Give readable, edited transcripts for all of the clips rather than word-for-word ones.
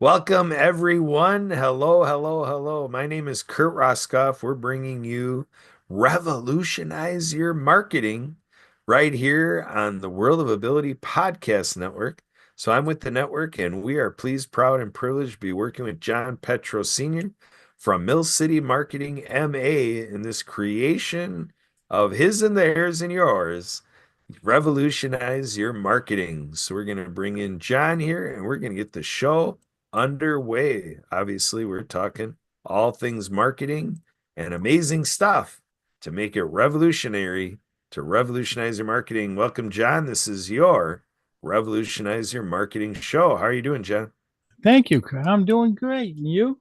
Welcome, everyone. Hello, hello, hello. My name is Kurt Roskoff. We're bringing you Revolutionize Your Marketing right here on the World of Ability Podcast Network. So I'm with the network, and we are pleased, proud, and privileged to be working with John Petro Sr. from Mill City Marketing MA in this creation of his and theirs and yours. Revolutionize your marketing. So we're going to bring in John here and we're going to get the show underway. Obviously, we're talking all things marketing and amazing stuff to make it revolutionary to revolutionize your marketing. Welcome, John. This is your Revolutionize Your Marketing show. How are you doing, John? Thank you, Kurt. I'm doing great. And you?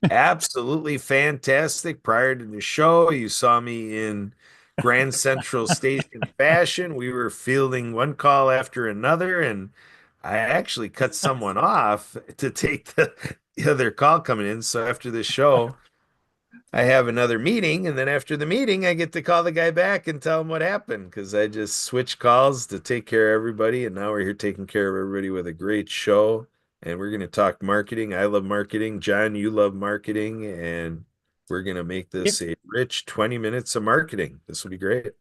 Absolutely fantastic. Prior to the show, you saw me in Grand Central Station fashion. We were fielding one call after another, and I actually cut someone off to take the other call coming in. So after the show, I have another meeting, and then after the meeting, I get to call the guy back and tell him what happened because I just switched calls to take care of everybody, and now we're here taking care of everybody with a great show. And we're going to talk marketing. I love marketing. John, you love marketing, and we're going to make Yep. this a rich 20 minutes of marketing. This will be great.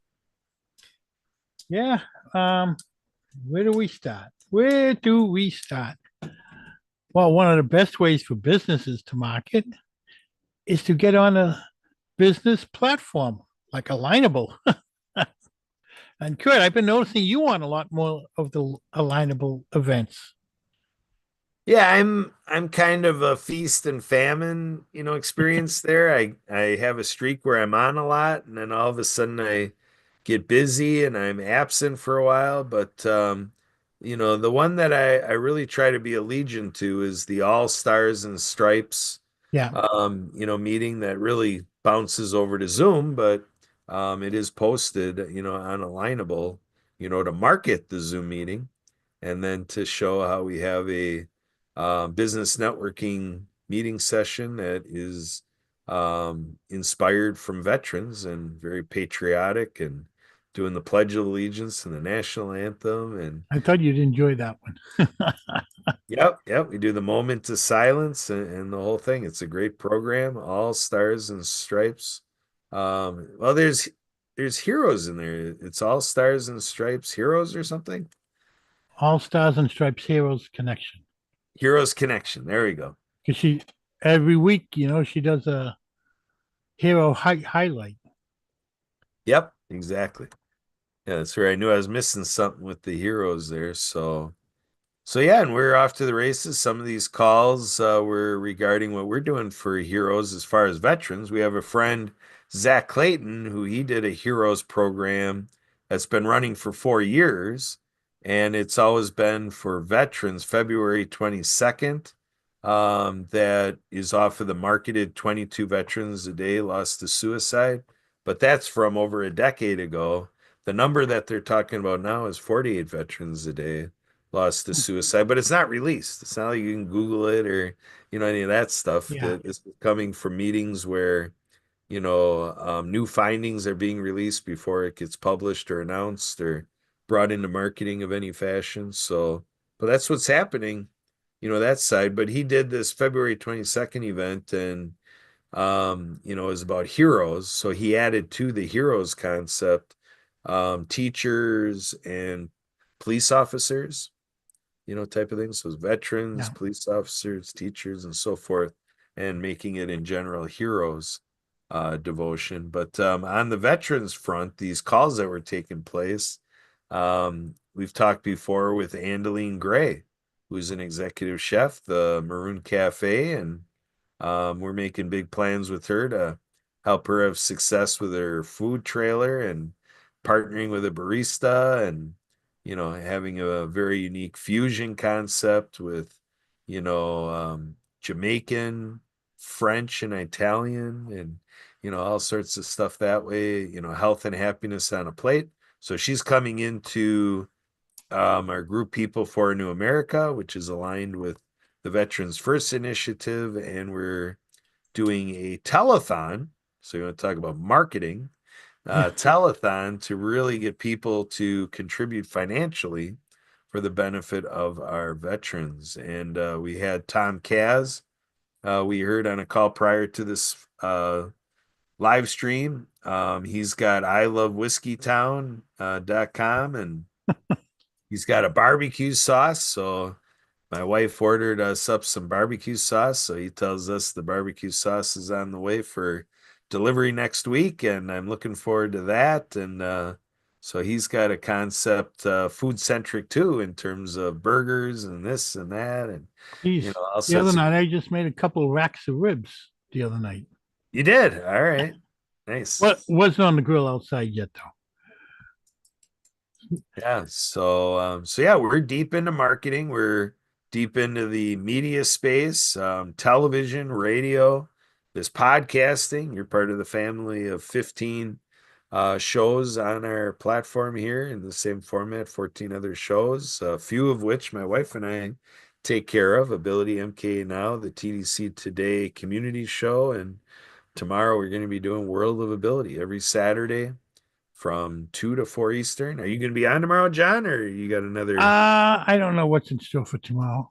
Yeah. Where do we start? Where do we start? Well, one of the best ways for businesses to market is to get on a business platform like Alignable. And Kurt, I've been noticing you on a lot more of the Alignable events. Yeah, I'm kind of a feast and famine, experience there. I have a streak where I'm on a lot, and then all of a sudden I get busy and I'm absent for a while. But the one that I really try to be allegiant to is the All Stars and Stripes Yeah. meeting that really bounces over to Zoom, but it is posted, on Alignable, to market the Zoom meeting and then to show how we have a business networking meeting session that is inspired from veterans and very patriotic and doing the Pledge of Allegiance and the national anthem. And I thought you'd enjoy that one. yep, we do the moment of silence and the whole thing. It's a great program, all stars and stripes. Well, there's heroes in there. It's all stars and stripes heroes or something. All Stars and Stripes Heroes Connection. Heroes Connection. There we go. Because she every week, she does a hero highlight. Yep, exactly. Yeah, that's where I knew I was missing something with the heroes there. So yeah, and we're off to the races. Some of these calls were regarding what we're doing for heroes as far as veterans. We have a friend, Zach Clayton, who he did a heroes program that's been running for 4 years, and it's always been for veterans, February 22nd. That is off of the marketed 22 veterans a day lost to suicide, but that's from over a decade ago. The number that they're talking about now is 48 veterans a day lost to suicide, but it's not released. It's not like you can Google it or any of that stuff. Yeah. That is coming from meetings where new findings are being released before it gets published or announced or brought into marketing of any fashion. So, but that's what's happening, that side. But he did this February 22nd event and it was about heroes. So he added to the heroes concept teachers and police officers, type of things. So veterans, Yeah. police officers, teachers, and so forth, and making it in general heroes devotion. But on the veterans front, these calls that were taking place, we've talked before with Andeline Gray, who's an executive chef, the Maroon Cafe, and we're making big plans with her to help her have success with her food trailer and partnering with a barista and having a very unique fusion concept with Jamaican, French, and Italian, and all sorts of stuff that way. Health and happiness on a plate. So she's coming into our group People for a New America, which is aligned with the Veterans First Initiative, and we're doing a telethon. So you want to talk about marketing, telethon to really get people to contribute financially for the benefit of our veterans. And we had Tom Kaz. We heard on a call prior to this live stream. He's got ilovewhiskeytown.com and he's got a barbecue sauce. So my wife ordered us up some barbecue sauce. So he tells us the barbecue sauce is on the way for delivery next week. And I'm looking forward to that. And so he's got a concept, food centric too, in terms of burgers and this and that. And, Geez, all the other sorts of. night I just made a couple of racks of ribs the other night. You did. All right. Nice. What wasn't on the grill outside yet though. Yeah. So yeah, we're deep into marketing. We're deep into the media space, television, radio, this podcasting. You're part of the family of 15 shows on our platform here in the same format, 14 other shows, a few of which my wife and I take care of. Ability MK Now, the TDC Today community show, and tomorrow we're going to be doing World of Ability every Saturday from 2 to 4 Eastern. Are you going to be on tomorrow, John, or you got another? I don't know what's in store for tomorrow.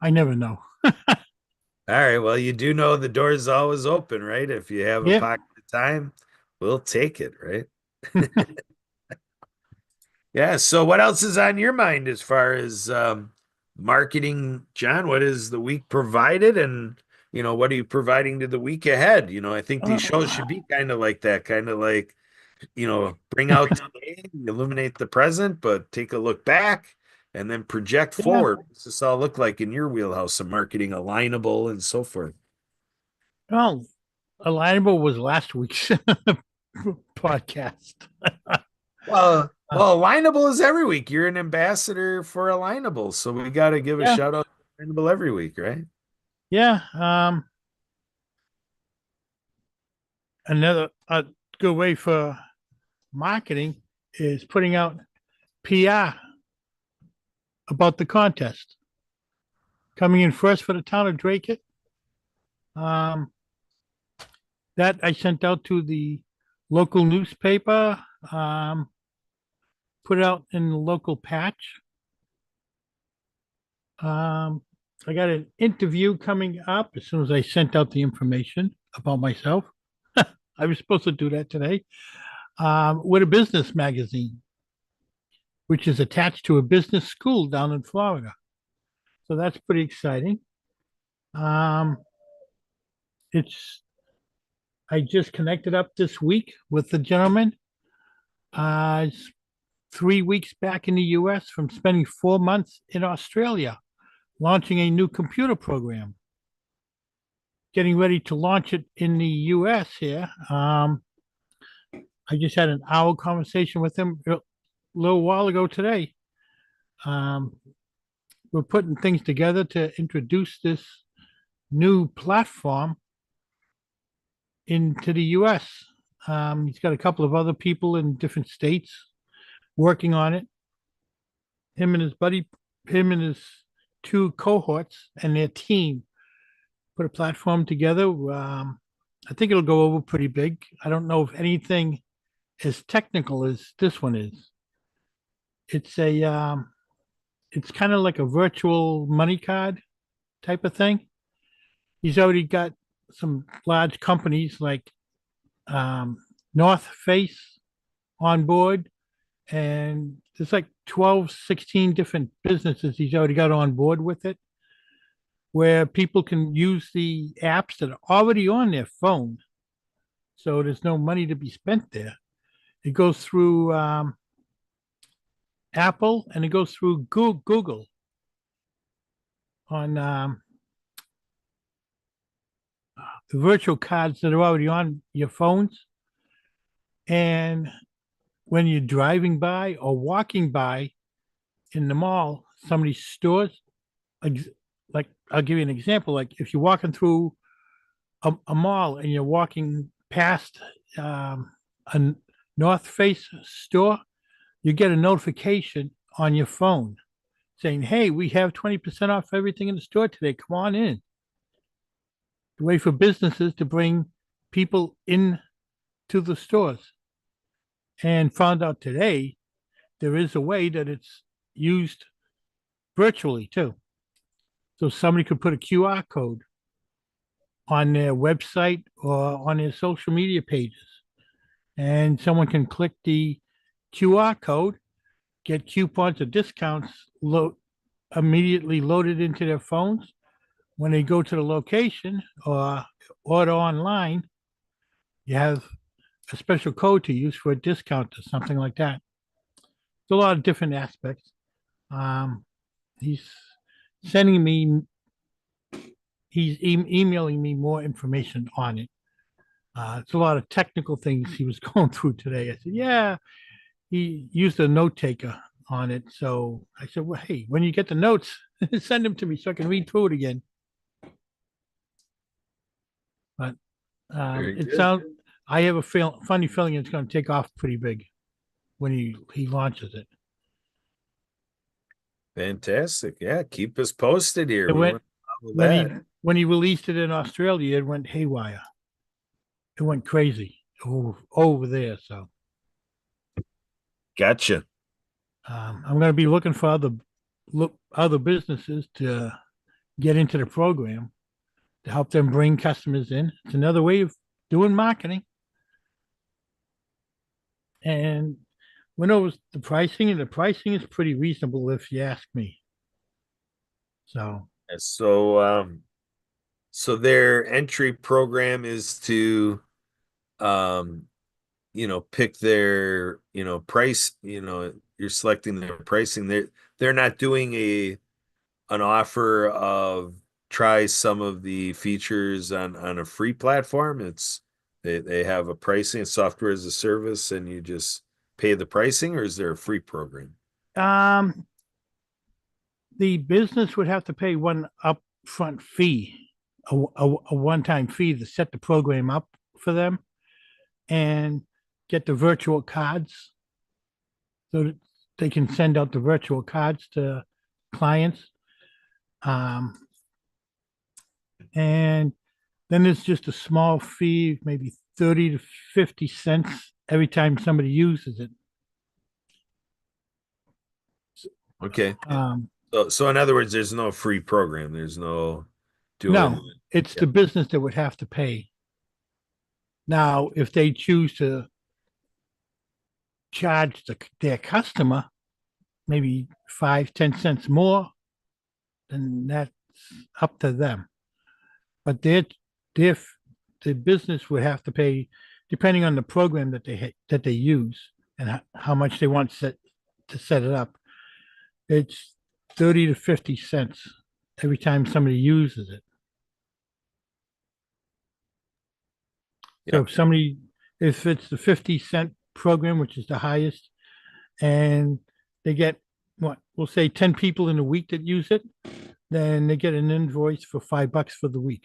I never know. All right. Well, you do know the door is always open, right? If you have a Yeah. pocket of time, we'll take it, right? Yeah. So, what else is on your mind as far as marketing, John? What is the week provided, and what are you providing to the week ahead? I think these shows should Uh, be kind of like that, kind of like bring out today, illuminate the present, but take a look back and then project yeah. forward. What's this all look like in your wheelhouse of marketing, alignable and so forth? Well, Alignable was last week's podcast. Well, Uh, well, alignable is every week. You're an ambassador for alignable, so we got to give a yeah. shout out to alignable every week, right? Yeah. Another good way for marketing is putting out PR about the contest. Coming in first for the town of Drake. Um, that I sent out to the local newspaper, put it out in the local patch. I got an interview coming up as soon as I sent out the information about myself. I was supposed to do that today with a business magazine, which is attached to a business school down in Florida. So that's pretty exciting. Um, it's I just connected up this week with the gentleman. It's 3 weeks back in the US from spending 4 months in Australia, launching a new computer program. Getting ready to launch it in the US here. I just had an hour conversation with him a little while ago today. Um, we're putting things together to introduce this new platform into the US. He's got a couple of other people in different states working on it. Him and his buddy, him and his two cohorts and their team put a platform together. I think it'll go over pretty big. I don't know if anything as technical as this one is. It's a it's kind of like a virtual money card type of thing. He's already got some large companies like North Face on board, and there's like 12, 16 different businesses he's already got on board with it, where people can use the apps that are already on their phone. So there's no money to be spent there. It goes through Apple and it goes through Google on the virtual cards that are already on your phones. And when you're driving by or walking by in the mall, some of these stores, like I'll give you an example. Like if you're walking through a mall and you're walking past a North Face store, you get a notification on your phone saying, "Hey, we have 20% off everything in the store today. Come on in." The way for businesses to bring people in to the stores. And found out today there is a way that it's used virtually too. So somebody could put a QR code on their website or on their social media pages, and someone can click the QR code, get coupons or discounts immediately loaded into their phones. When they go to the location or order online, you have a special code to use for a discount or something like that. It's a lot of different aspects. Um, he's sending me, emailing me more information on it. It's a lot of technical things he was going through today. I said, yeah, he used a note taker on it. So I said, well, hey, when you get the notes, send them to me so I can read through it again. But Very it good. sounds, I have a funny feeling it's going to take off pretty big when he launches it. Fantastic. Yeah, keep us posted here. It We went want to follow when that. he released it in Australia, it went haywire. It went crazy over there. So Gotcha. I'm going to be looking for other businesses to get into the program to help them bring customers in. It's another way of doing marketing. And went over the pricing, and the pricing is pretty reasonable if you ask me. So So their entry program is to um pick their, price, you're selecting their pricing. They're not doing an offer of try some of the features on a free platform. They have a pricing, software as a service, and you just pay the pricing, or is there a free program? um, the business would have to pay one upfront fee, a one-time fee to set the program up for them and get the virtual cards so that they can send out the virtual cards to clients. Um, and then there's just a small fee, maybe 30 to 50 cents every time somebody uses it. Okay. Um, So in other words, there's no free program. There's no no, doing. it's Yeah. the business that would have to pay. Now, if they choose to charge their customer maybe 5, 10 cents more, then that's up to them. But their the business would have to pay depending on the program that they use and how much they want to set it up. It's 30 to 50 cents every time somebody uses it. So Yeah. if it's the 50-cent program, which is the highest, and they get what we'll say 10 people in a week that use it, then they get an invoice for $5 for the week.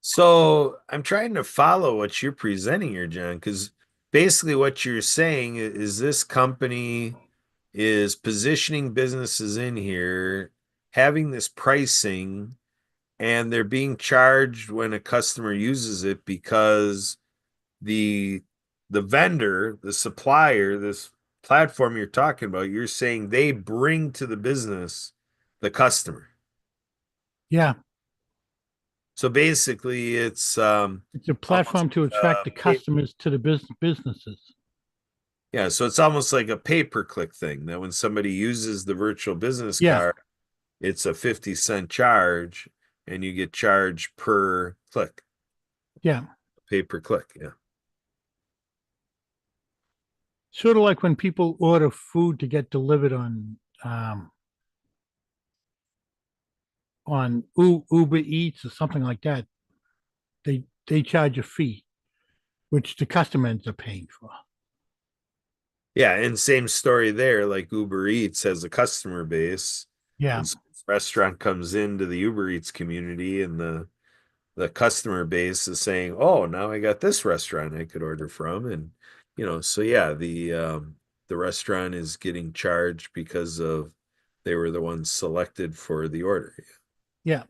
So I'm trying to follow what you're presenting here, John, because basically what you're saying is this company is positioning businesses in here, having this pricing, and they're being charged when a customer uses it because the the vendor, the supplier, this platform you're talking about, you're saying they bring to the business the customer. Yeah, So basically, it's it's a almost platform to uh, attract the customers to the businesses. yeah, so it's almost like a pay-per-click thing that when somebody uses the virtual business Yeah, card, it's a 50-cent charge and you get charged per click, yeah. pay-per-click. Yeah. Sort of like when people order food to get delivered on Uber Eats or something like that. They charge a fee, which the customer ends up paying for. Yeah, and same story there, like Uber Eats has a customer base. Yeah, And so this restaurant comes into the Uber Eats community and the customer base is saying, "Oh, now I got this restaurant I could order from." And so yeah, the restaurant is getting charged because of they were the ones selected for the order. yeah.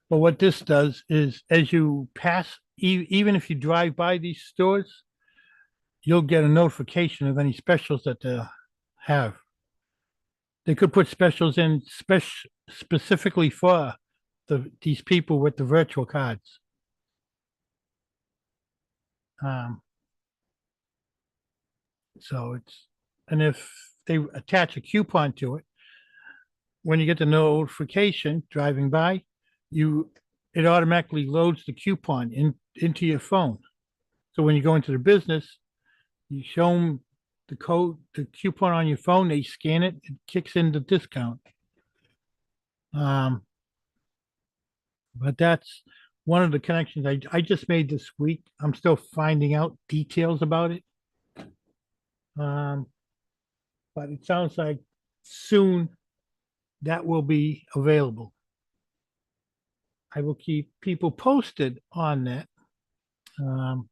But what this does is, as you pass, even if you drive by these stores, you'll get a notification of any specials that they have. They could put specials in specifically for these people with the virtual cards. Um, so it's and if they attach a coupon to it, when you get the notification driving by, you it automatically loads the coupon into your phone. So when you go into the business, you show them the code, the coupon on your phone, they scan it, it kicks in the discount. Um, but that's one of the connections I just made this week. I'm still finding out details about it. Um, but it sounds like soon that will be available. I will keep people posted on that. Um,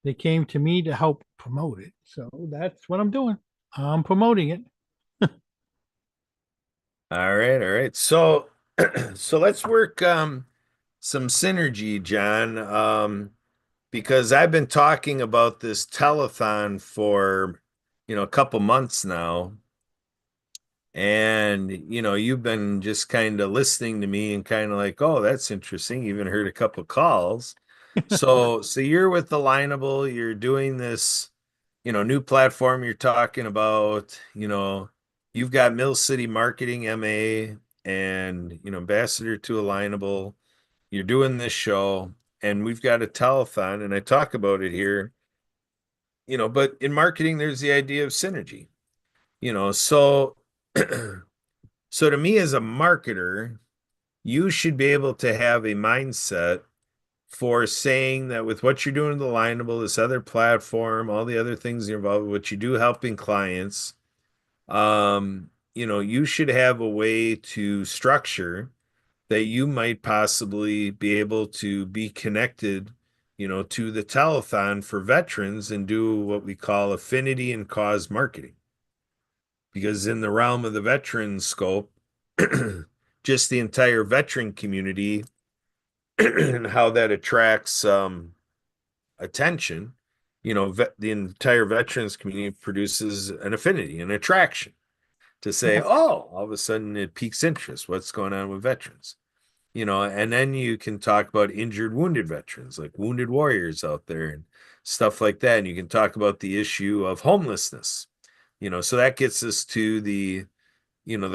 they came to me to help promote it. So that's what I'm doing. I'm promoting it. All right, all right. So so let's work some synergy, John. Because I've been talking about this telethon for, a couple months now. And, you've been just kind of listening to me and kind of like, oh, that's interesting. Even heard a couple calls. So you're with Alignable, you're doing this, new platform you're talking about, you've got Mill City Marketing MA and, ambassador to Alignable. You're doing this show and we've got a telethon and I talk about it here, but in marketing, there's the idea of synergy, so so to me as a marketer, you should be able to have a mindset for saying that with what you're doing with Alignable, this other platform, all the other things you're involved with, what you do helping clients, you should have a way to structure that you might possibly be able to be connected, to the telethon for veterans and do what we call affinity and cause marketing. Because in the realm of the veteran scope, just the entire veteran community and how that attracts attention, the entire veterans community produces an affinity, an attraction to say, oh, all of a sudden it piques interest. What's going on with veterans? And then you can talk about injured, wounded veterans, like wounded warriors out there and stuff like that. And you can talk about the issue of homelessness, so that gets us to the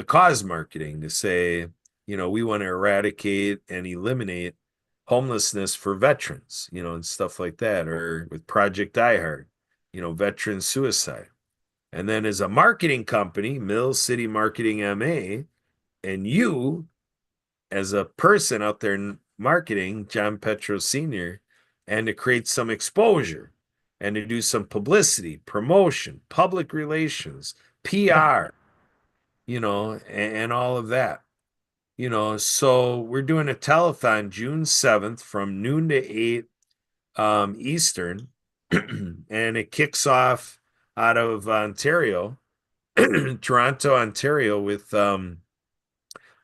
cause marketing to say, we want to eradicate and eliminate homelessness for veterans, and stuff like that, or with Project Die Hard, veteran suicide. And then as a marketing company, Mill City Marketing MA, and you as a person out there in marketing, John Petro Sr., and to create some exposure and to do some publicity, promotion, public relations, Yeah. PR, and all of that. So we're doing a telethon June 7th from noon to 8 Eastern, and it kicks off out of Ontario, Toronto, Ontario, with the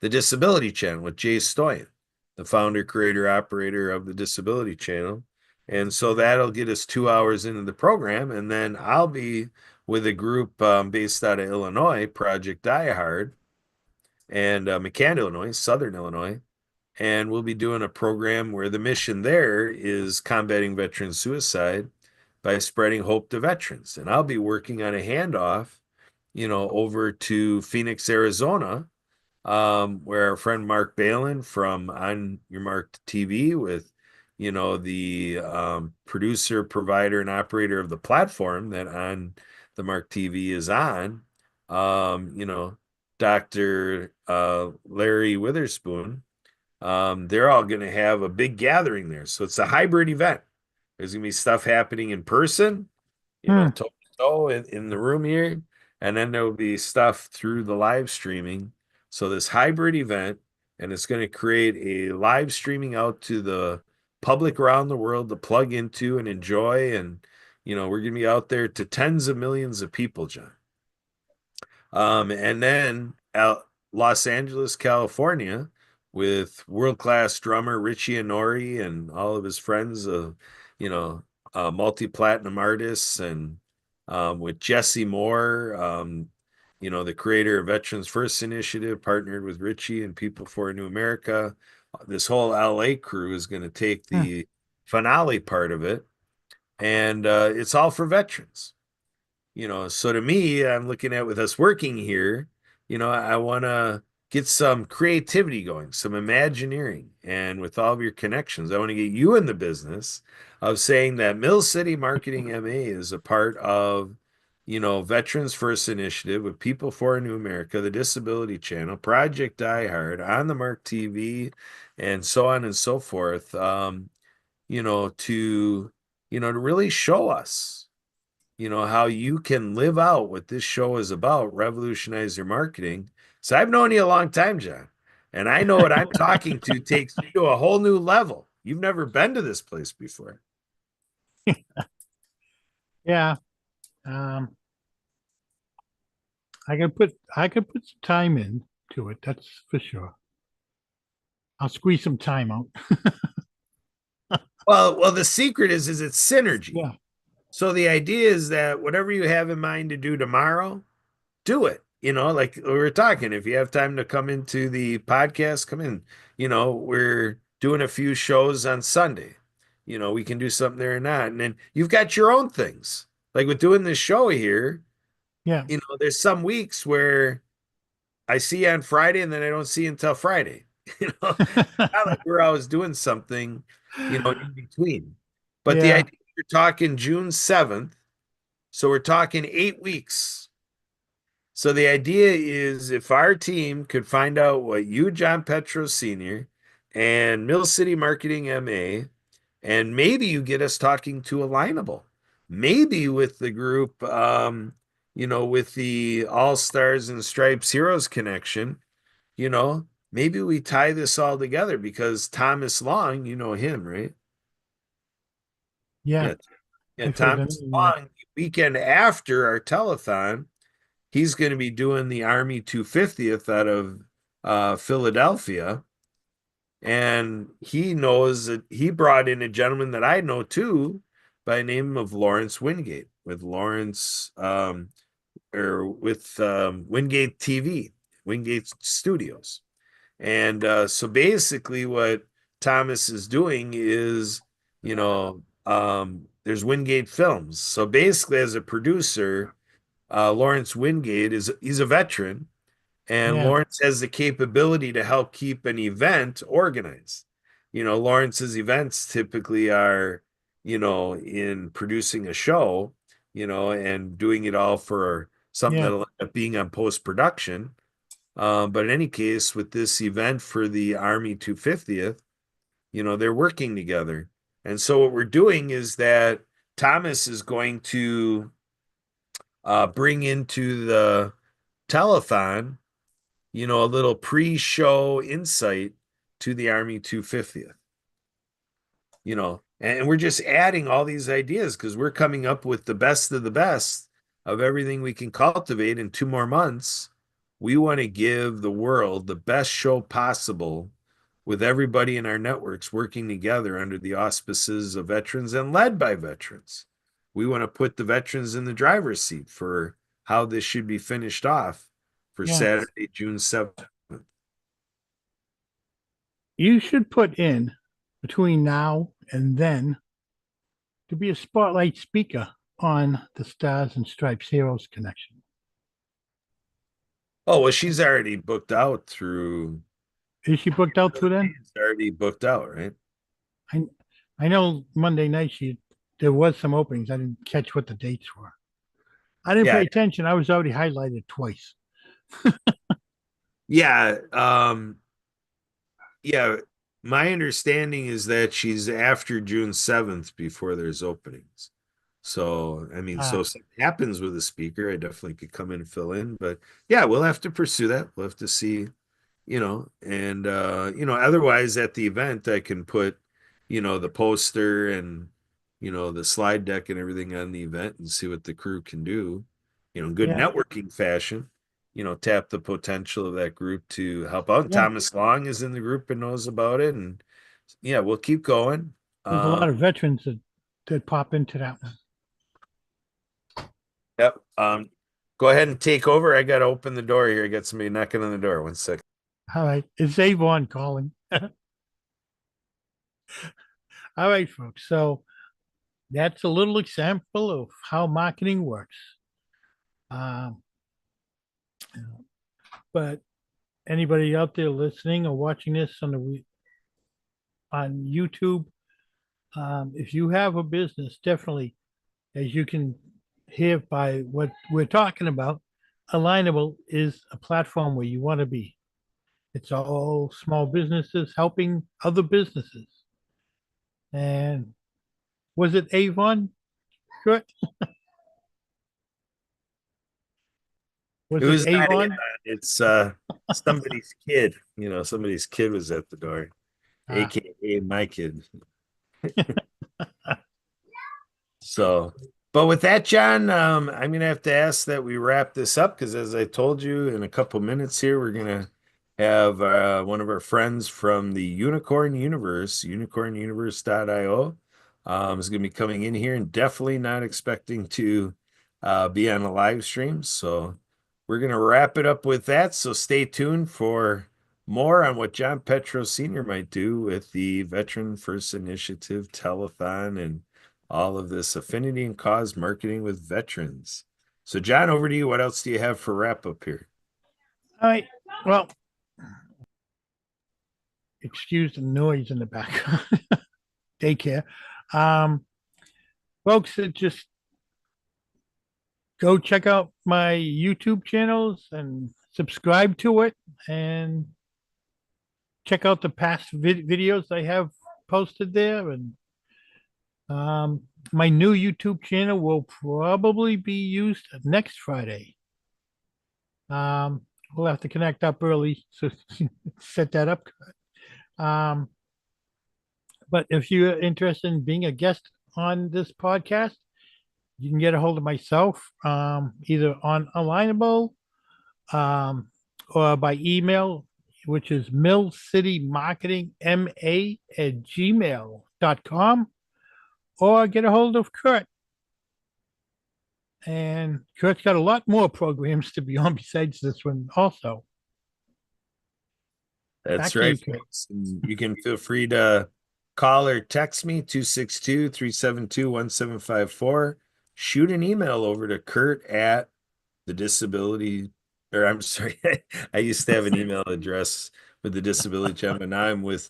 Disability Channel with Jay Stoyan, the founder, creator, operator of the Disability Channel. And so that'll get us 2 hours into the program. And then I'll be with a group based out of Illinois, Project Die Hard, and McCann, Illinois, Southern Illinois. And we'll be doing a program where the mission there is combating veteran suicide by spreading hope to veterans. And I'll be working on a handoff, over to Phoenix, Arizona, where our friend Mark Balin from On Your Mark TV with, the producer, provider, and operator of the platform that On the Mark TV is on, Dr. Larry Witherspoon. They're all going to have a big gathering there. So it's a hybrid event. There's going to be stuff happening in person, Hmm. toe to toe in the room here. And then there will be stuff through the live streaming. So this hybrid event, and it's going to create a live streaming out to the public around the world to plug into and enjoy. And, we're going to be out there to tens of millions of people, John. And then Los Angeles, California, with world-class drummer Richie Honori and all of his friends, you know, multi-platinum artists, and with Jesse Moore, the creator of Veterans First Initiative, partnered with Richie and People for a New America. This whole LA crew is going to take Hmm. the finale part of it, and it's all for veterans. So to me, I'm looking at with us working here, I want to get some creativity going, some imagineering. And with all of your connections, I want to get you in the business of saying that Mill City Marketing MA is a part of, Veterans First Initiative with People for a New America, the Disability Channel, Project Die Hard, On the Mark TV, and so on and so forth. To, to really show us how you can live out what this show is about, revolutionize your marketing. So I've known you a long time, John, and I know what I'm talking to takes you to a whole new level. You've never been to this place before. Yeah. Um, I could put some time in to it, that's for sure. I'll squeeze some time out. Well, the secret is it's synergy. Yeah. So the idea is that whatever you have in mind to do tomorrow, do it. Like we were talking, if you have time to come into the podcast, come in. We're doing a few shows on Sunday. We can do something there or not. And then you've got your own things. Like with doing this show here, Yeah. there's some weeks where I see you on Friday and then I don't see you until Friday. Not like we're always doing something, in between. But the Yeah. idea you're talking June 7th, so we're talking 8 weeks. So the idea is if our team could find out what you, John Petro Sr., and Mill City Marketing MA, and maybe you get us talking to Alignable, maybe with the group, with the All Stars and Stripes Heroes connection, maybe we tie this all together because Thomas Long, you know him, right? Yeah. Yeah, yeah, I've heard the Thomas name, yeah. Long, weekend after our telethon, he's going to be doing the Army 250th out of Philadelphia. And he knows that he brought in a gentleman that I know too by the name of Lawrence Wingate with Lawrence or with Wingate TV, Wingate Studios. And so basically, what Thomas is doing is, there's Wingate Films. So basically, as a producer, Lawrence Wingate he's a veteran, and Yeah. Lawrence has the capability to help keep an event organized. Lawrence's events typically are, in producing a show, and doing it all for something Yeah. that'll end up being on post production. But in any case, with this event for the Army 250th, they're working together. And so what we're doing is that Thomas is going to bring into the telethon, a little pre-show insight to the Army 250th, and we're just adding all these ideas because we're coming up with the best of the best of everything we can cultivate in 2 more months. We want to give the world the best show possible with everybody in our networks working together under the auspices of veterans and led by veterans. We want to put the veterans in the driver's seat for how this should be finished off for Yeah. Saturday, June 7th. You should put in between now and then to be a spotlight speaker on the Stars and Stripes Heroes connection. Oh, well, she's already booked out through, Is she booked out through then? it's already booked out, right? I I know Monday night there was some openings. I didn't catch what the dates were. I didn't pay Yeah. attention. I was already highlighted twice. Yeah. Yeah. My understanding is that she's after June 7th before there's openings. So, I mean, so Ah, if something happens with a speaker, I definitely could come in and fill in. But yeah, we'll have to pursue that. We'll have to see, and otherwise at the event I can put, the poster and the slide deck and everything on the event and see what the crew can do, in good yeah, networking fashion, tap the potential of that group to help out. And yeah. Thomas Long is in the group and knows about it. And yeah, we'll keep going. There's a Um, lot of veterans that pop into that one. yep. go ahead and take over. I got to open the door here. I got somebody knocking on the door. One second. All right. It's Avon calling. All right, folks. So that's a little example of how marketing works. Um, but anybody out there listening or watching this on YouTube, if you have a business, definitely, as you can hear by what we're talking about, Alignable is a platform where you want to be. It's all small businesses helping other businesses. And was it Avon? Good. It Was it was not Avon. Avon? It's somebody's kid. Somebody's kid was at the door, Ah, aka my kid. So, but with that, John, I'm gonna have to ask that we wrap this up because, as I told you, in a couple minutes here, we're gonna have one of our friends from the Unicorn Universe, unicornuniverse.io, is gonna be coming in here and definitely not expecting to be on a live stream. So, we're gonna wrap it up with that. So, stay tuned for more on what John Petro Sr. might do with the Veteran First Initiative Telethon and all of this affinity and cause marketing with veterans. So, John, over to you. What else do you have for wrap up here? all right. Well, excuse the noise in the background. Daycare. Um, folks, just go check out my YouTube channels and subscribe to it and check out the past videos I have posted there. And my new YouTube channel will probably be used next Friday. We'll have to connect up early so set that up. Um, but if you're interested in being a guest on this podcast, you can get a hold of myself either on Alignable or by email, which is millcitymarketingma@gmail.com, or get a hold of Kurt. And Kurt's got a lot more programs to be on besides this one, also. That's Back to right, you, Kurt. folks. And you can feel free to call or text me 262-372-1754. Shoot an email over to Kurt at the disability, or I'm sorry, I used to have an email address with the disability channel, but now I'm with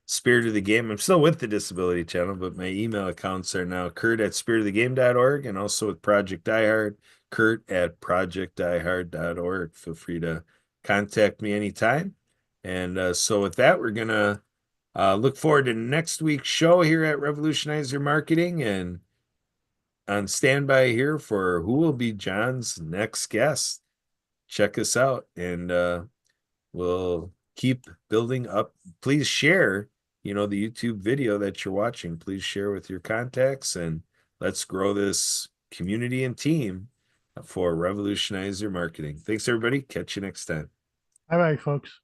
Spirit of the Game. I'm still with the disability channel, but my email accounts are now Kurt at spiritofthegame.org and also with Project Diehard, Kurt at projectdiehard.org. Feel free to contact me anytime. And so with that, we're gonna look forward to next week's show here at Revolutionize Your Marketing and on standby here for who will be John's next guest. Check us out and we'll keep building up. Please share, the YouTube video that you're watching. Please share with your contacts and let's grow this community and team for Revolutionize Your Marketing. Thanks, everybody. Catch you next time. All right, folks.